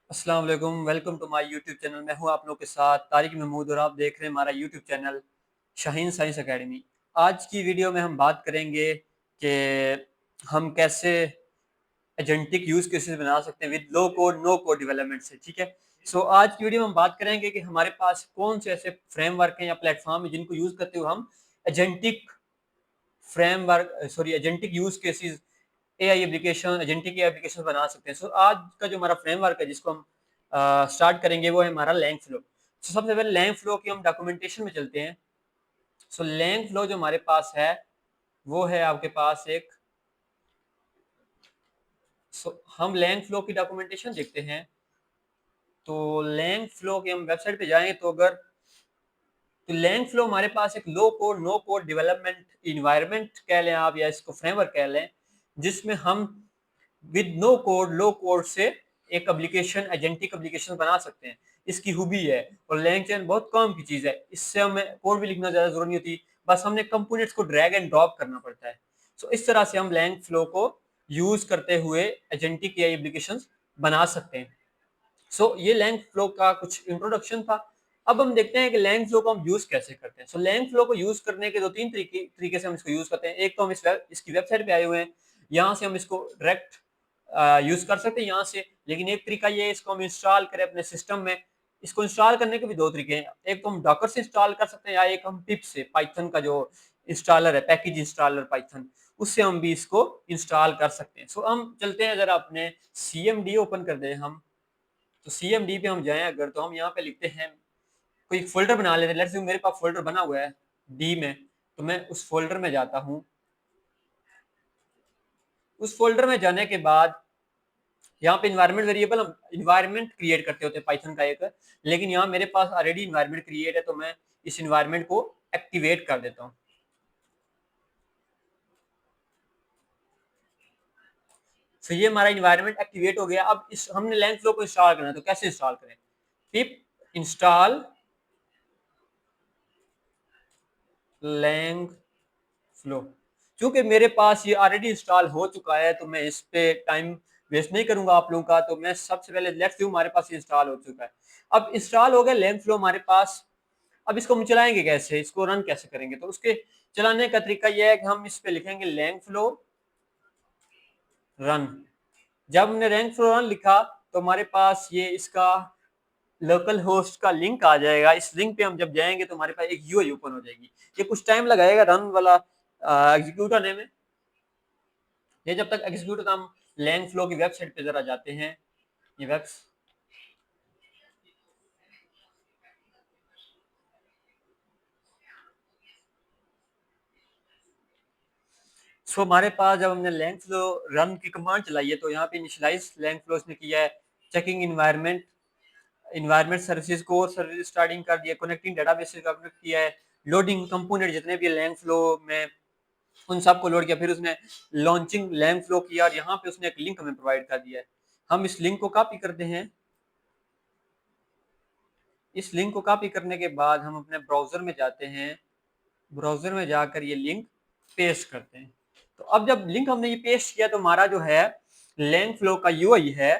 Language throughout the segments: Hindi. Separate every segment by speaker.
Speaker 1: अस्सलाम वालेकुम, welcome to my YouTube channel. मैं हूं आप लोग के साथ तारिक महमूद और आप देख रहे हैं हमारा YouTube channel Shaheen science academy. आज की वीडियो में हम बात करेंगे कि हम कैसे एजेंटिक यूज केसेस बना सकते हैं with low code no code development से। ठीक है, सो आज की वीडियो में हम बात करेंगे कि हमारे पास कौन से ऐसे फ्रेमवर्क हैं या प्लेटफॉर्म है जिनको यूज करते हुए हम agentic agentic use cases AI application agentic AI application बना सकते हैं। सो आज का जो हमारा फ्रेमवर्क है जिसको हम स्टार्ट करेंगे वो है हमारा लैंग फ्लो। सो सबसे पहले लैंग फ्लो की हम डॉक्यूमेंटेशन में चलते हैं। सो लैंग फ्लो जो हमारे पास है वो है आपके पास एक। हम लैंग फ्लो की डॉक्यूमेंटेशन देखते हैं। तो लैंग फ्लो की हम वेबसाइट पे जाएंगे तो लैंग फ्लो हमारे पास एक low code no code development environment कह लें आप या इसको फ्रेमवर्क कह लें, जिसमें हम with no code low code से एक एप्लीकेशन एजेंटिक एप्लीकेशन बना सकते हैं। इसकी खूबी है और लैंगचैन बहुत काम की चीज है, इससे हमें कोड भी लिखना ज्यादा जरूरत नहीं होती, बस हमने कंपोनेंट्स को ड्रैग एंड ड्रॉप करना पड़ता है। सो इस तरह से हम लैंग फ्लो को यूज करते हुए एजेंटिक या एप्लीकेशन बना सकते हैं। ये लैंग फ्लो का कुछ इंट्रोडक्शन था। अब हम देखते हैं कि लैंग फ्लो को हम यूज कैसे करते हैं। लैंग फ्लो को यूज करने के दो तीन तरीके से हम इसको यूज करते हैं। एक तो हम इसकी वेबसाइट पे आए हुए हैं, यहाँ से हम इसको डायरेक्ट यूज कर सकते हैं यहाँ से। लेकिन एक तरीका ये है इसको हम इंस्टॉल करें अपने सिस्टम में। इसको इंस्टॉल करने के भी दो तरीके हैं, एक तो हम डॉकर से इंस्टॉल कर सकते हैं या एक हम पिप से, पाइथन का जो इंस्टॉलर है, पैकेज इंस्टॉलर पाइथन, उससे हम भी इसको इंस्टॉल कर सकते हैं। हम चलते हैं, अगर अपने CMD ओपन कर दें हम, तो CMD पे हम जाएं अगर, तो हम यहाँ पे लिखते हैं, कोई फोल्डर बना लेते हैं। लेट्स से मेरे पास फोल्डर बना हुआ है डी में, तो मैं उस फोल्डर में जाता हूँ। उस फोल्डर में जाने के बाद यहाँ पे इन्वायरमेंट वेरिएबल, हम इन्वायरमेंट क्रिएट करते होते हैं पाइथन का एक, लेकिन यहाँ मेरे पास ऑलरेडी इन्वायरमेंट क्रिएट है, तो मैं इस इन्वायरमेंट को एक्टिवेट कर देता हूँ। ये हमारा इन्वायरमेंट एक्टिवेट हो गया। अब इस हमने लैंग फ्लो को इंस्टॉल करना है, तो कैसे इंस्टॉल करें? Pip install Langflow. क्योंकि मेरे पास ये ऑलरेडी इंस्टॉल हो चुका है, तो मैं इस पे टाइम वेस्ट नहीं करूंगा आप लोगों का। तो मैं सबसे पहले लेट्स व्यू, हमारे पास इंस्टॉल हो चुका है। अब इंस्टॉल हो गया लैंग फ्लो हमारे पास। अब इसको हम चलाएंगे कैसे, इसको रन कैसे करेंगे? तो उसके चलाने का तरीका यह है कि हम इस पे लिखेंगे लैंग फ्लो रन। जब हमने लैंग फ्लो रन लिखा तो हमारे पास ये इसका लोकल होस्ट का लिंक आ जाएगा। इस लिंक पे हम जब जाएंगे तो हमारे पास एक यूआई ओपन हो जाएगी। ये कुछ टाइम लगाएगा रन वाला एग्जीक्यूट होने में। ये जब तक एग्जीक्यूट होता, हम लैंग फ्लो की वेबसाइट पे जरा जाते हैं। ये वेब हमारे पास जब हमने लैंग फ्लो रन की कमांड चलाई है, तो यहाँ पे इनिशियलाइज लैंग फ्लो इसने किया है, चेकिंग इन्वायरमेंट सर्विसेज को सर्विस स्टार्टिंग कर दिया, कनेक्टिंग डेटाबेस का कनेक्ट किया है, लोडिंग कंपोनेंट जितने भी लैंग फ्लो में उन सबको लोड किया, फिर उसने लॉन्चिंग लैंग फ्लो किया और यहाँ पे उसने एक लिंक हमें प्रोवाइड कर दिया है। हम इस लिंक को कॉपी करते हैं। इस लिंक को कॉपी करने के बाद हम अपने ब्राउजर में जाते हैं। ब्राउजर में जाकर ये लिंक पेस्ट करते हैं। तो अब जब लिंक हमने ये पेस्ट किया, तो हमारा जो है लैंग फ्लो का यूआई है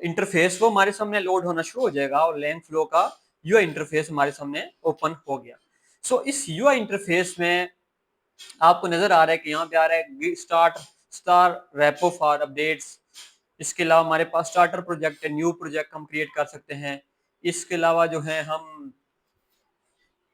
Speaker 1: इंटरफेस, वो हमारे सामने लोड होना शुरू हो जाएगा और लैंग फ्लो का यूआई इंटरफेस हमारे सामने ओपन हो गया। इस यूआई इंटरफेस में आपको नजर आ रहा है कि यहाँ पे आ रहा है start star repo for updates. इसके अलावा हमारे पास स्टार्टर प्रोजेक्ट है, न्यू प्रोजेक्ट हम क्रिएट कर सकते हैं। इसके अलावा जो है हम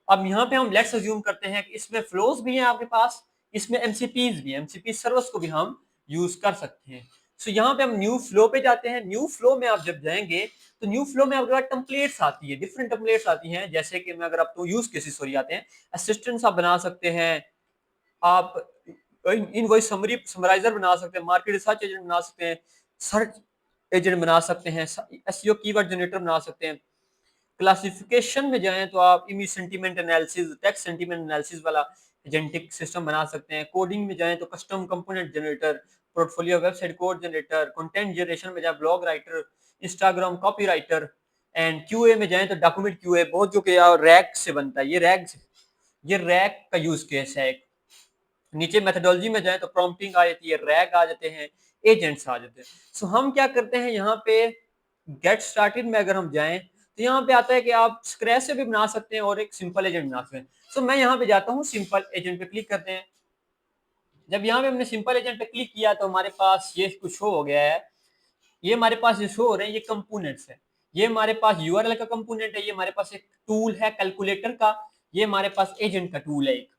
Speaker 1: अब यहाँ पे हम लेट्स अज्यूम करते हैं कि इसमें फ्लोज भी हैं आपके पास, इसमें एमसीपीज भी हैं, एमसीपी सर्वर्स को भी हम यूज कर सकते हैं। यहाँ पे हम न्यू फ्लो पे जाते हैं। न्यू फ्लो में आप जब जाएंगे तो न्यू फ्लो में आपके पास टेम्पलेट्स आती है, डिफरेंट टेम्पलेट्स आती हैं। जैसे कि मैं अगर आप तो यूज केसेस सॉरी आते हैं, असिस्टेंट्स आप बना सकते हैं, आप इनवॉइस समरी समराइजर बना सकते हैं, मार्केट रिसर्च एजेंट बना सकते हैं, सर्च एजेंट बना सकते हैं, एसईओ कीवर्ड जनरेटर बना सकते हैं। क्लासिफिकेशन में जाएं तो आप image sentiment analysis, text sentiment analysis वाला एजेंटिक सिस्टम बना सकते हैं। कोडिंग में जाएं तो custom component generator, portfolio website code generator, content generation में जाए blog writer, Instagram copy writer, and QA में जाएं तो डॉक्यूमेंट क्यूए, बहुत जो कि रैक से बनता है। ये रैक का यूज केस है एक। नीचे मेथोडोलॉजी में जाए तो प्रॉम्प्टिंग आ जाती है, रैग आ जाते हैं, एजेंट्स आ जाते हैं। हम क्या करते हैं यहाँ पे गेट स्टार्टेड में अगर हम जाएं तो यहाँ पे आता है कि आप स्क्रैच से भी बना सकते हैं और एक सिंपल एजेंट बना सकते हैं। सो मैं यहाँ पे जाता हूँ, सिंपल एजेंट पे क्लिक करते हैं। जब यहाँ पे हमने सिंपल एजेंट पे क्लिक किया तो हमारे पास ये कुछ शो हो गया है। ये हमारे पास शो हो रहे हैं, ये कंपोनेंट्स है। ये हमारे पास यूआरएल का कंपोनेंट है, ये हमारे पास एक टूल है कैलकुलेटर का, ये हमारे पास एजेंट का टूल है एक,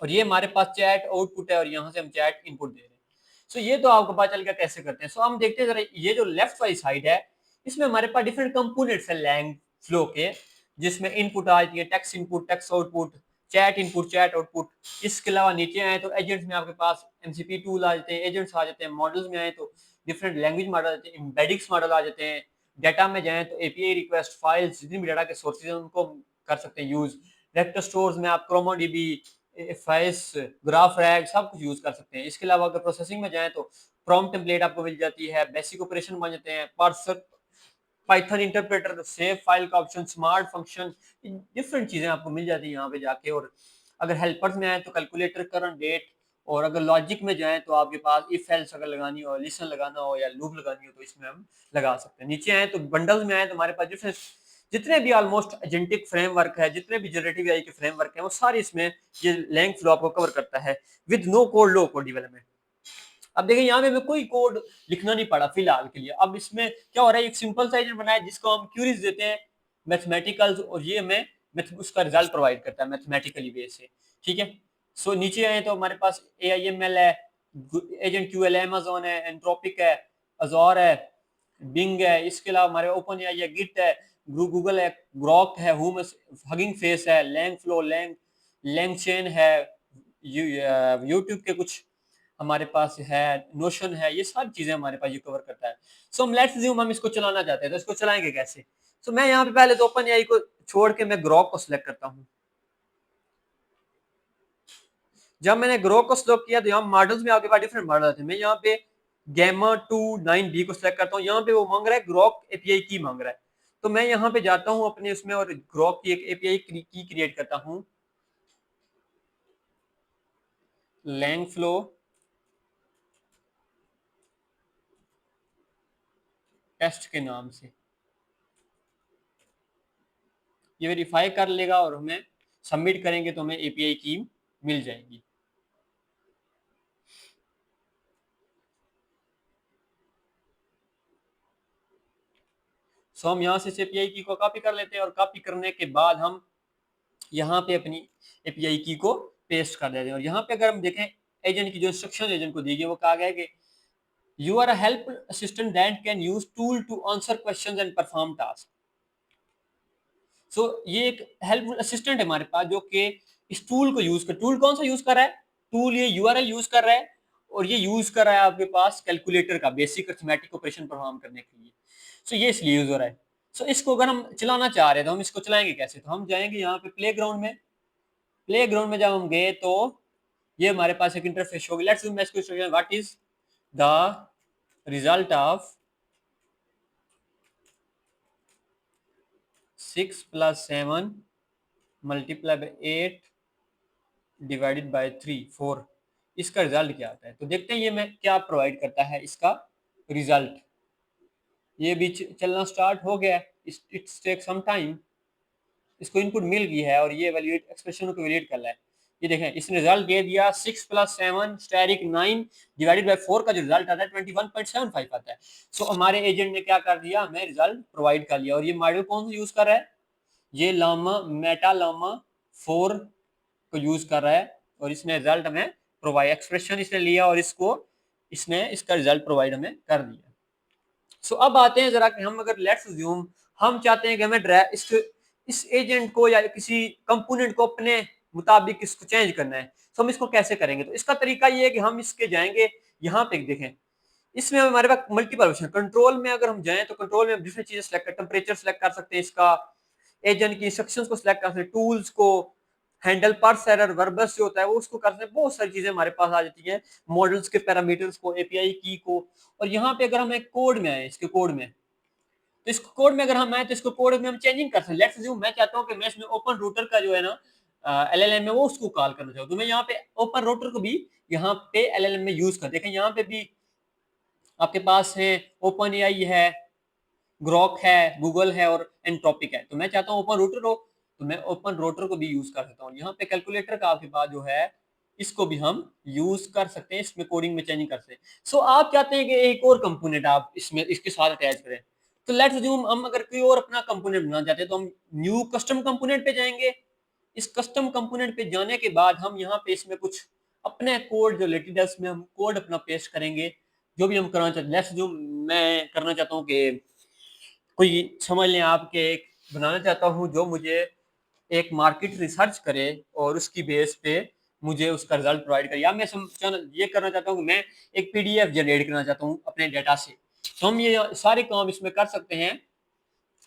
Speaker 1: और ये हमारे पास चैट आउटपुट है और यहाँ से हम चैट इनपुट दे रहे हैं। सो ये तो आपको पता चल गया कैसे करते हैं। सो हम देखते हैं जरा, ये जो लेफ्ट वाली साइड है इसमें हमारे पास डिफरेंट कंपोनेंट्स है लैंग फ्लो के, जिसमें इनपुट आ जाती है text input, text output, chat input, chat output. इसके अलावा नीचे आए तो एजेंट्स में आपके पास एमसीपी टूल आ जाते हैं, एजेंट्स आ जाते हैं। मॉडल्स में आए तो डिफरेंट लैंग्वेज मॉडल आ जाते हैं, एम्बेडिक्स मॉडल आ जाते हैं। डाटा में जाए तो एपीआई रिक्वेस्ट फाइल्स, जितनी भी डाटा के सोर्सेज हैं उनको कर सकते हैं यूज। वेक्टर स्टोर्स में आप क्रोमोडीबी, फाइल्स, ग्राफ रैग सब कुछ यूज कर सकते हैं। इसके अलावा अगर प्रोसेसिंग में जाए तो प्रॉम्प्ट टेम्पलेट आपको मिल जाती है, बेसिक ऑपरेशन बन जाते हैं, parser, Python interpreter, save file का ऑप्शन, स्मार्ट फंक्शन, डिफरेंट चीजें आपको मिल जाती है यहाँ पे जाके। और अगर हेल्पर्स में आए तो कैलकुलेटर, करंट डेट, और अगर लॉजिक में जाए तो आपके पास इफ एल्स अगर लगानी हो, लिसन लगाना हो या लूप लगानी हो तो इसमें हम लगा सकते हैं। नीचे आए तो बंडल्स में आए तो हमारे पास डिफरेंट, जितने भी ऑलमोस्ट एजेंटिक फ्रेमवर्क है, जितने भी जनरेटिव एआई के फ्रेमवर्क है वो सारे इसमें ये लैंग फ्लो आपको कवर करता है with no code, low code development. अब देखिए यहाँ पे हमें कोई कोड लिखना नहीं पड़ा फिलहाल के लिए। अब इसमें क्या हो रहा है, एक सिंपल सा एजेंट बनाया जिसको हम क्यूरीज देते हैं मैथमेटिकल, और ये हमें उसका रिजल्ट प्रोवाइड करता है मैथमेटिकली वे से। ठीक है। सो नीचे आए तो हमारे पास AIML है, एजेंट QL है, अमेजोन है, एंट्रोपिक है, अजोर है, बिंग है। इसके अलावा हमारे ओपन एआई है, गिट है, गूगल है, ग्रॉक है, हुम, हगिंग फेस है, लैंग फ्लो, लैंग चेन है, यूट्यूब के कुछ हमारे पास है, नोशन है। ये सारी चीजें हमारे पास ये कवर करता है। सो हम लेट्स अज्यूम हम इसको चलाना चाहते हैं, तो इसको चलाएंगे कैसे? सो मैं यहाँ पे पहले तो ओपन एआई को छोड़ के मैं ग्रॉक को सिलेक्ट करता हूँ। जब मैंने ग्रॉक को सिलेक्ट किया तो यहाँ मॉडल्स में आपके पास डिफरेंट मॉडल आते हैं। मैं यहाँ पे गैमा 29B को सिलेक्ट करता हूँ। यहाँ पे वो मांग रहा है ग्रॉक एपीआई की मांग रहा है, तो मैं यहाँ पे जाता हूँ अपने उसमें और ग्रॉक की एक एपीआई की क्रिएट करता हूँ, लैंग फ्लो टेस्ट के नाम से। ये वेरीफाई कर लेगा और हमें सबमिट करेंगे तो हमें एपीआई की मिल जाएगी। सो हम यहाँ से एपीआई की को कॉपी कर लेते हैं और कॉपी करने के बाद हम यहाँ पे अपनी एपीआई की को पेस्ट कर देते हैं। और यहाँ पे अगर हम देखें एजेंट की जो इंस्ट्रक्शन एजेंट को दी गई वो कहा गया है कि you are a help assistant that can use tool to answer questions and perform task. So ये एक हेल्प असिस्टेंट है हमारे पास जो कि इस टूल को यूज कर, टूल कौन सा यूज कर रहा है? टूल ये यूआरएल यूज कर रहा है, और ये यूज कर रहा है आपके पास कैलकुलेटर का बेसिक अरिथमेटिक ऑपरेशन परफॉर्म करने के लिए। सो ये इसलिए यूज हो रहा है। सो इसको अगर हम चलाना चाह रहे हैं तो हम इसको चलाएंगे कैसे? तो हम जाएंगे यहाँ पे प्लेग्राउंड में। प्लेग्राउंड में जब हम गए तो ये हमारे पास एक इंटरफेस होगी। लेट्स मैं इसको what is the result of 6 + 7 multiply by 8 divided by 3 4, इसका रिजल्ट क्या आता है? तो देखते हैं ये मैं क्या प्रोवाइड करता है इसका रिजल्ट। ये भी चलना स्टार्ट हो गया, इट्स टेक सम टाइम। इसको इनपुट मिल गई है और ये वैल्यूएट एक्सप्रेशन को वैल्यूएट कर रहा है। ये देखें इसने रिजल्ट दे दिया 6 + 7 स्टेरिक 9 डिवाइडेड बाय 4 का जो रिजल्ट आता है 21.75 आता है। सो हमारे एजेंट ने क्या कर दिया, हमें रिजल्ट प्रोवाइड कर लिया। और ये मॉडल कौन सा यूज कर रहा है? ये लामा, मेटा लामा 4 को यूज कर रहा है, और इसने रिजल्ट हमें प्रोवाइड, एक्सप्रेशन इसने लिया और इसने इसका रिजल्ट प्रोवाइड हमें कर दिया। सो अब आते हैं जरा कि हम अगर लेट्स अज्यूम हम चाहते हैं कि हमें इस एजेंट को या किसी कंपोनेंट को अपने मुताबिक इसको चेंज करना है, तो हम इसको कैसे करेंगे? तो इसका तरीका ये है कि हम इसके जाएंगे, यहाँ पे देखें इसमें हमारे पास मल्टीपल ऑप्शन। कंट्रोल में अगर हम जाएं तो कंट्रोल में डिफरेंट चीजें सेलेक्ट कर, टेम्परेचर सेलेक्ट कर सकते हैं, इसका एजेंट की इंस्ट्रक्शंस को सिलेक्ट कर सकते हैं, टूल्स को, हैंडल पर्स एरर, वर्बस जो होता है वो उसको कर सकते हैं। बहुत सारी चीजें हमारे पास आ जाती हैं, मॉडल्स के पैरामीटर्स को, एपीआई की को। और यहाँ पे अगर हम एक कोड में आए, इसके कोड में, तो इस कोड में अगर हम आए तो इसको कोड में हम चेंजिंग कर सकते हैं। लेट्स अज्यूम मैं चाहता हूँ कि मैं इसमें ओपन रूटर का जो है ना एलएलएम है वो उसको कॉल करना चाहूँ, तो मैं यहाँ पे ओपन रूटर को भी यहाँ पे एलएलएम में यूज कर, देखें यहाँ पे भी आपके पास है ओपन एआई है, ग्रॉक है, गूगल है और एंट्रोपिक है। तो मैं चाहता हूँ ओपन रूटर हो, तो मैं ओपन रूटर को भी यूज कर सकता हूँ। यहाँ पे कैलकुलेटर का आपके पास जो है इसको भी हम यूज कर सकते हैं, इसमें कोडिंग में चेंजिंग कर सकते हैं। सो आप चाहते हैं कि एक और कंपोनेंट आप इसमें इसके साथ अटैच करें, तो लेट्स अज्यूम हम अगर कोई और अपना कंपोनेंट बनाना चाहते हैं तो हम न्यू कस्टम कंपोनेंट पे जाएंगे। इस कस्टम कंपोनेंट पे जाने के बाद हम यहाँ पे इसमें कुछ अपने कोड जो रिलेटेड है उसमें हम कोड अपना पेस्ट करेंगे, जो भी हम करना चाहते हैं। लेट्स अज्यूम मैं करना चाहता हूँ कि कोई समझ लें आप कि एक बनाना चाहता हूँ जो मुझे एक मार्केट रिसर्च करे और उसकी बेस पे मुझे उसका रिजल्ट प्रोवाइड करे, या मैं ये करना चाहता हूँ कि मैं एक पीडीएफ जनरेट करना चाहता हूँ अपने डेटा से। तो हम ये सारे काम इसमें कर सकते हैं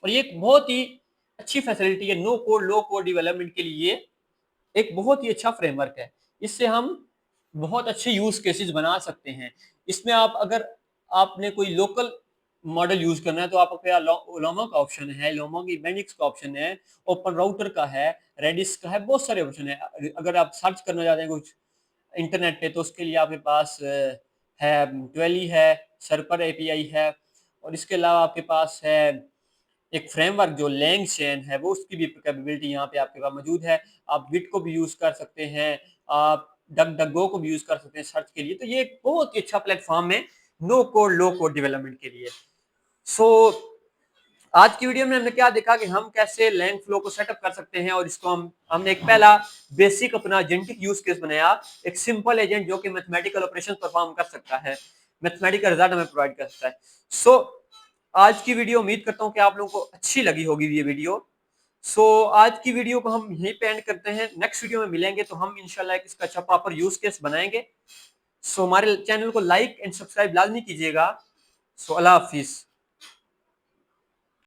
Speaker 1: और ये एक बहुत ही अच्छी फैसिलिटी है no code low code development के लिए। एक बहुत ही अच्छा फ्रेमवर्क है, इससे हम बहुत अच्छे यूज केसेस बना सकते हैं। इसमें आप अगर आपने कोई लोकल मॉडल यूज करना है तो आपके लोमा का ऑप्शन है, लोमा की बेनिक्स का ऑप्शन है, ओपन राउटर का है, रेडिस का है, बहुत सारे ऑप्शन है। अगर आप सर्च करना चाहते हैं कुछ इंटरनेट पे तो उसके लिए आपके पास है ट्वेली है, सर्पर एपीआई है, और इसके अलावा आपके पास है एक फ्रेमवर्क जो लैंगचैन है, वो उसकी भी कैपेबिलिटी यहाँ पे आपके पास मौजूद है। आप गिट को भी यूज कर सकते हैं, आप डक डक गो को भी यूज कर सकते हैं सर्च के लिए। तो ये एक बहुत ही अच्छा प्लेटफॉर्म है no code low code development के लिए। सो आज की वीडियो में हमने क्या देखा कि हम कैसे लैंग फ्लो को सेटअप कर सकते हैं, और इसको हमने एक पहला बेसिक अपना एजेंटिक यूज केस बनाया, एक सिंपल एजेंट जो कि मैथमेटिकल ऑपरेशन परफॉर्म कर सकता है, मैथमेटिकल रिजल्ट हमें प्रोवाइड कर सकता है। सो आज की वीडियो उम्मीद करता हूँ कि आप लोगों को अच्छी लगी होगी ये वीडियो। आज की वीडियो को हम यहीं पे एंड करते हैं, नेक्स्ट वीडियो में मिलेंगे तो हम इंशाल्लाह इसका अच्छा प्रॉपर यूज केस बनाएंगे। हमारे चैनल को लाइक एंड सब्सक्राइब लाजमी कीजिएगा। अल्लाह हाफिज।